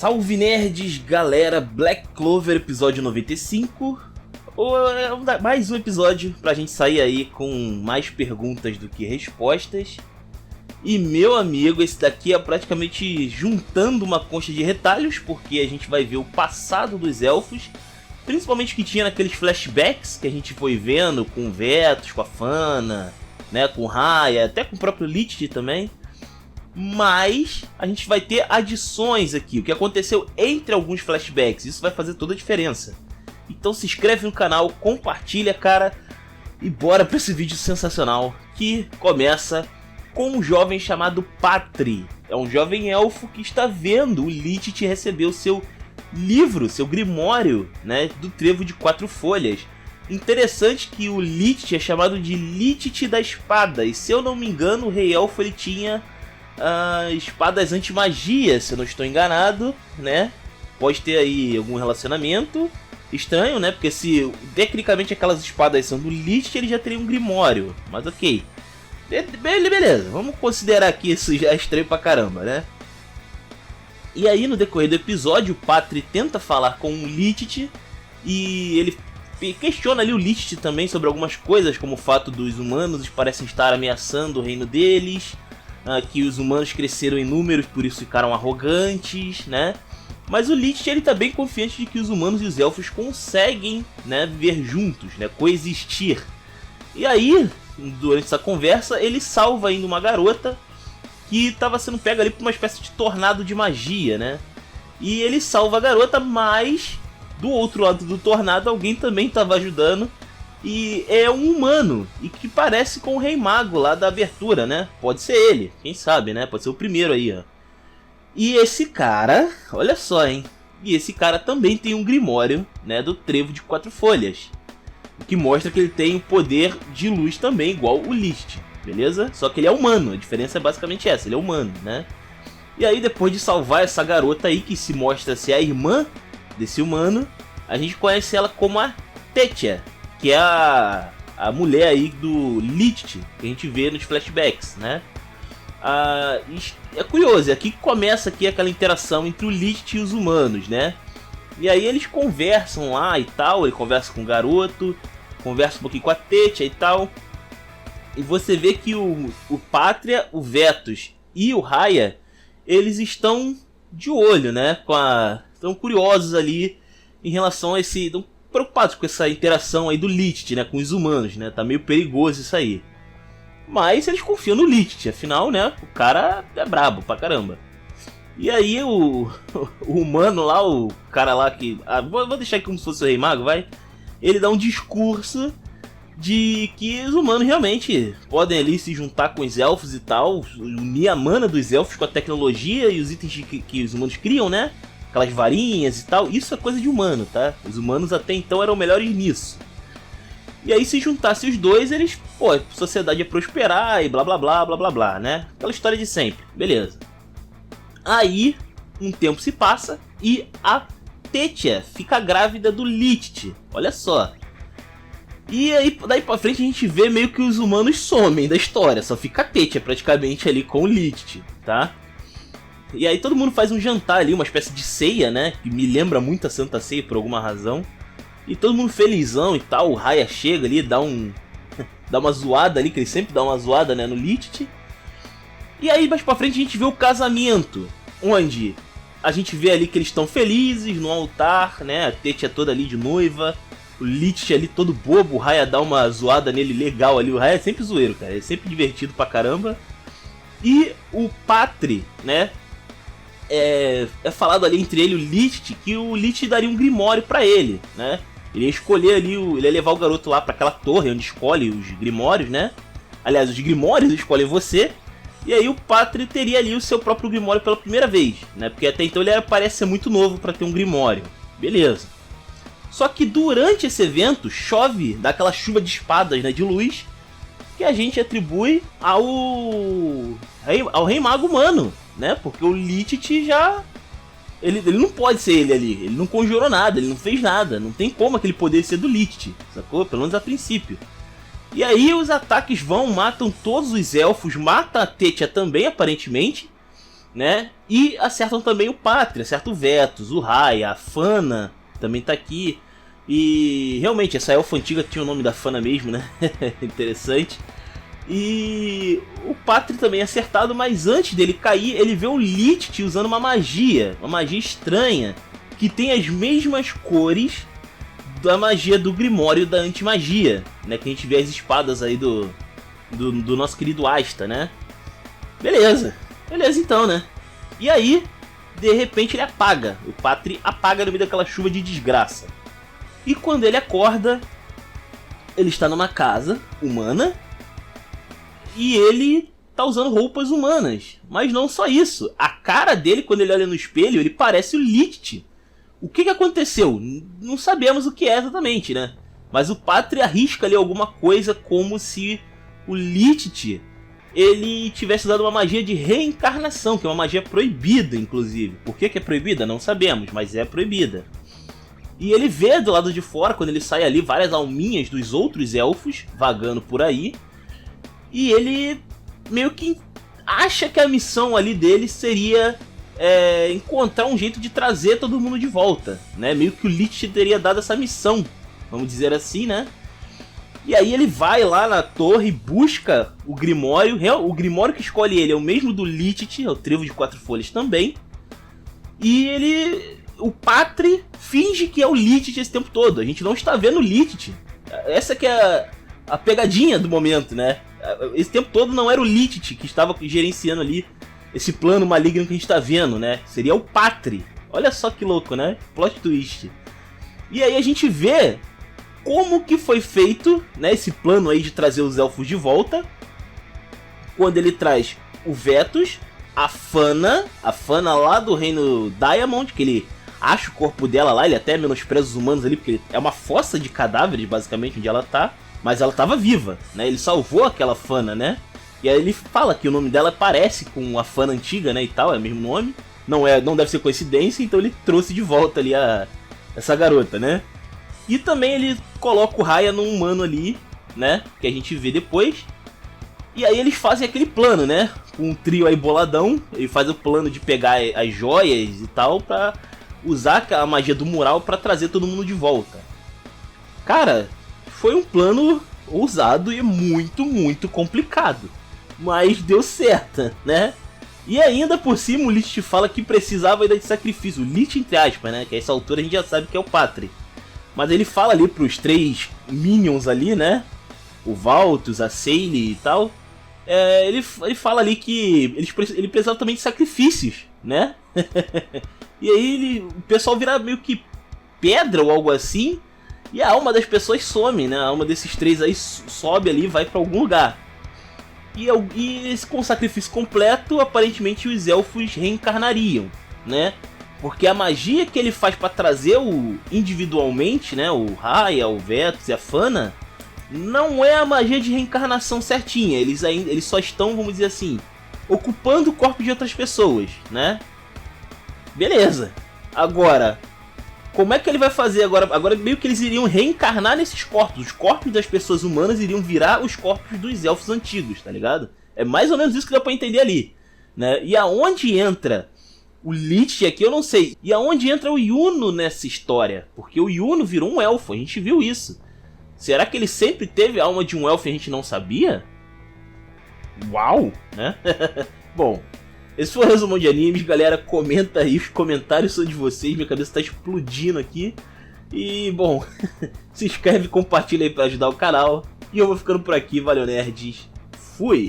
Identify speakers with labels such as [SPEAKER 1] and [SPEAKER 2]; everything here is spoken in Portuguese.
[SPEAKER 1] Salve nerds, galera, Black Clover episódio 95. Mais um episódio pra gente sair aí com mais perguntas do que respostas. E meu amigo, esse daqui é praticamente juntando uma concha de retalhos, porque a gente vai ver o passado dos elfos, principalmente o que tinha naqueles flashbacks que a gente foi vendo com o Vetus, com a Fana, né, com o Raya, até com o próprio Lich também. Mas a gente vai ter adições aqui, o que aconteceu entre alguns flashbacks, isso vai fazer toda a diferença. Então se inscreve no canal, compartilha, cara, e bora pra esse vídeo sensacional que começa com um jovem chamado Patri. É um jovem elfo que está vendo o Lich receber o seu livro, seu grimório, né, do Trevo de 4 Folhas. Interessante que o Lich é chamado de Lich da Espada, e se eu não me engano o rei elfo ele tinha espadas anti-magia, se eu não estou enganado, né? Pode ter aí algum relacionamento estranho, né? Porque se tecnicamente aquelas espadas são do Lich, ele já teria um grimório, mas ok. Beleza, vamos considerar que isso já é estranho pra caramba, né? E aí no decorrer do episódio, o Patri tenta falar com o Lich e ele questiona ali o Lich também sobre algumas coisas, como o fato dos humanos parecem estar ameaçando o reino deles, que os humanos cresceram em números, por isso ficaram arrogantes, né? Mas o Lich ele tá bem confiante de que os humanos e os elfos conseguem, né, viver juntos, né, coexistir. E aí, durante essa conversa, ele salva ainda uma garota que estava sendo pega ali por uma espécie de tornado de magia, né? E ele salva a garota, mas do outro lado do tornado alguém também estava ajudando. E é um humano, e que parece com o Rei Mago lá da abertura, né? Pode ser ele, quem sabe, né? Pode ser o primeiro aí, ó. E esse cara, olha só, hein? E esse cara também tem um grimório, né? Do Trevo de 4 Folhas. O que mostra que ele tem o poder de luz também, igual o Lich, beleza? Só que ele é humano, a diferença é basicamente essa, ele é humano, né? E aí depois de salvar essa garota aí, que se mostra ser a irmã desse humano, a gente conhece ela como a Tétia, que é a mulher aí do Lich, que a gente vê nos flashbacks, né? É curioso, é aqui que começa aqui aquela interação entre o Lich e os humanos, né? E aí eles conversam lá e tal, ele conversa com o garoto, conversa um pouquinho com a Tétia e tal. E você vê que o Pátria, o Vetus e o Raya, eles estão de olho, né? Estão curiosos ali em relação a esse... preocupados com essa interação aí do Lich, né, com os humanos, né, tá meio perigoso isso aí. Mas eles confiam no Lich, afinal, né, o cara é brabo pra caramba. E aí o humano lá, o cara lá que... vou deixar aqui como se fosse o Rei Mago, vai. Ele dá um discurso de que os humanos realmente podem ali se juntar com os elfos e tal, unir a mana dos elfos com a tecnologia e os itens que os humanos criam, né? Aquelas varinhas e tal, isso é coisa de humano, tá? Os humanos até então eram melhores nisso. E aí se juntasse os dois, eles, a sociedade ia prosperar e blá blá blá blá blá blá, né? Aquela história de sempre, beleza. Aí, um tempo se passa e a Tétia fica grávida do Lich, olha só. E aí, daí pra frente a gente vê meio que os humanos somem da história, só fica a Tétia praticamente ali com o Lich, tá? E aí todo mundo faz um jantar ali, uma espécie de ceia, né? Que me lembra muito a Santa Ceia por alguma razão. E todo mundo felizão e tal, o Raya chega ali, dá uma zoada ali, que ele sempre dá uma zoada, né, no Lich. E aí mais pra frente a gente vê o casamento, onde a gente vê ali que eles estão felizes no altar, né? A Tétia toda ali de noiva, o Lich ali todo bobo, o Raya dá uma zoada nele legal ali. O Raya é sempre zoeiro, cara, é sempre divertido pra caramba. E o Patri, né? É falado ali entre ele e o Lich que o Lich daria um grimório pra ele, né? Ele ia escolher ali, ele ia levar o garoto lá pra aquela torre onde escolhe os grimórios, né? Aliás, os grimórios escolhem você. E aí o Patri teria ali o seu próprio grimório pela primeira vez, né? Porque até então ele parece ser muito novo pra ter um grimório. Beleza. Só que durante esse evento chove, dá aquela chuva de espadas, né, de luz, que a gente atribui ao Rei Mago humano, né? Porque o Lich já... Ele não pode ser ele ali, ele não conjurou nada, ele não fez nada, não tem como aquele poder ser do Lich, sacou? Pelo menos a princípio. E aí os ataques matam todos os elfos, mata a Tétia também, aparentemente. né? E acertam também o Patri, acerta o Vetus, o Raya, a Fana também tá aqui. E realmente, essa elfa antiga tinha o nome da Fana mesmo, né? Interessante. E o Patri também é acertado, mas antes dele cair, ele vê o Licht usando uma magia estranha, que tem as mesmas cores da magia do Grimório da Antimagia, né? Que a gente vê as espadas aí do nosso querido Asta, né? Beleza então, né? E aí, de repente ele apaga, o Patri apaga no meio daquela chuva de desgraça. E quando ele acorda, ele está numa casa humana e ele tá usando roupas humanas. Mas não só isso, a cara dele, quando ele olha no espelho, ele parece o Licht. O que aconteceu? Não sabemos o que é exatamente, né? Mas o Patri arrisca ali alguma coisa como se o Licht ele tivesse dado uma magia de reencarnação, que é uma magia proibida, inclusive. Por que é proibida? Não sabemos, mas é proibida. E ele vê do lado de fora, quando ele sai ali, várias alminhas dos outros elfos vagando por aí. E ele meio que acha que a missão ali dele seria encontrar um jeito de trazer todo mundo de volta, né? Meio que o Licht teria dado essa missão, vamos dizer assim, né? E aí ele vai lá na torre e busca o Grimório. O Grimório que escolhe ele é o mesmo do Licht, é o Trevo de 4 folhas também. E o Patri finge que é o Licht esse tempo todo. A gente não está vendo o Licht. Essa que é a pegadinha do momento, né? Esse tempo todo não era o Licht que estava gerenciando ali esse plano maligno que a gente está vendo, né? Seria o Patri. Olha só que louco, né? Plot twist. E aí a gente vê como que foi feito, né, esse plano aí de trazer os elfos de volta. Quando ele traz o Vetus, a Fana lá do reino Diamond, que ele acha o corpo dela lá, ele até menospreza os humanos ali, porque é uma fossa de cadáveres, basicamente, onde ela tá. Mas ela tava viva, né, ele salvou aquela Fana, né. E aí ele fala que o nome dela parece com a Fana antiga, né, e tal, é o mesmo nome. Não deve ser coincidência, então ele trouxe de volta ali essa garota, né. E também ele coloca o Raya num humano ali, né, que a gente vê depois. E aí eles fazem aquele plano, né, com um trio aí boladão. Ele faz o plano de pegar as joias e tal, pra usar a magia do mural pra trazer todo mundo de volta. Cara, foi um plano ousado e muito, muito complicado. Mas deu certo, né? E ainda por cima o Licht fala que precisava ainda de sacrifício. O Licht entre aspas, né, que a essa altura a gente já sabe que é o Patri. Mas ele fala ali pros 3 minions ali, né? O Valtus, a Seile e tal. Ele fala ali que ele precisava também de sacrifícios, né? E aí o pessoal vira meio que pedra ou algo assim. E a alma das pessoas some, né? A alma desses 3 aí sobe ali e vai pra algum lugar. E com o sacrifício completo, aparentemente os elfos reencarnariam, né? Porque a magia que ele faz pra trazer individualmente, né, o Raya, o Vetus e a Fana, não é a magia de reencarnação certinha. Eles só estão, vamos dizer assim, ocupando o corpo de outras pessoas, né? Beleza. Agora, como é que ele vai fazer agora? Agora meio que eles iriam reencarnar nesses corpos. Os corpos das pessoas humanas iriam virar os corpos dos elfos antigos, tá ligado? É mais ou menos isso que dá pra entender ali, né? E aonde entra o Licht aqui eu não sei. E aonde entra o Yuno nessa história? Porque o Yuno virou um elfo, a gente viu isso. Será que ele sempre teve a alma de um elfo e a gente não sabia? Uau, né? Bom, esse foi o resumo de animes, galera. Comenta aí, os comentários são de vocês. Minha cabeça tá explodindo aqui. E, bom, se inscreve e compartilha aí pra ajudar o canal. E eu vou ficando por aqui, valeu nerds. Fui!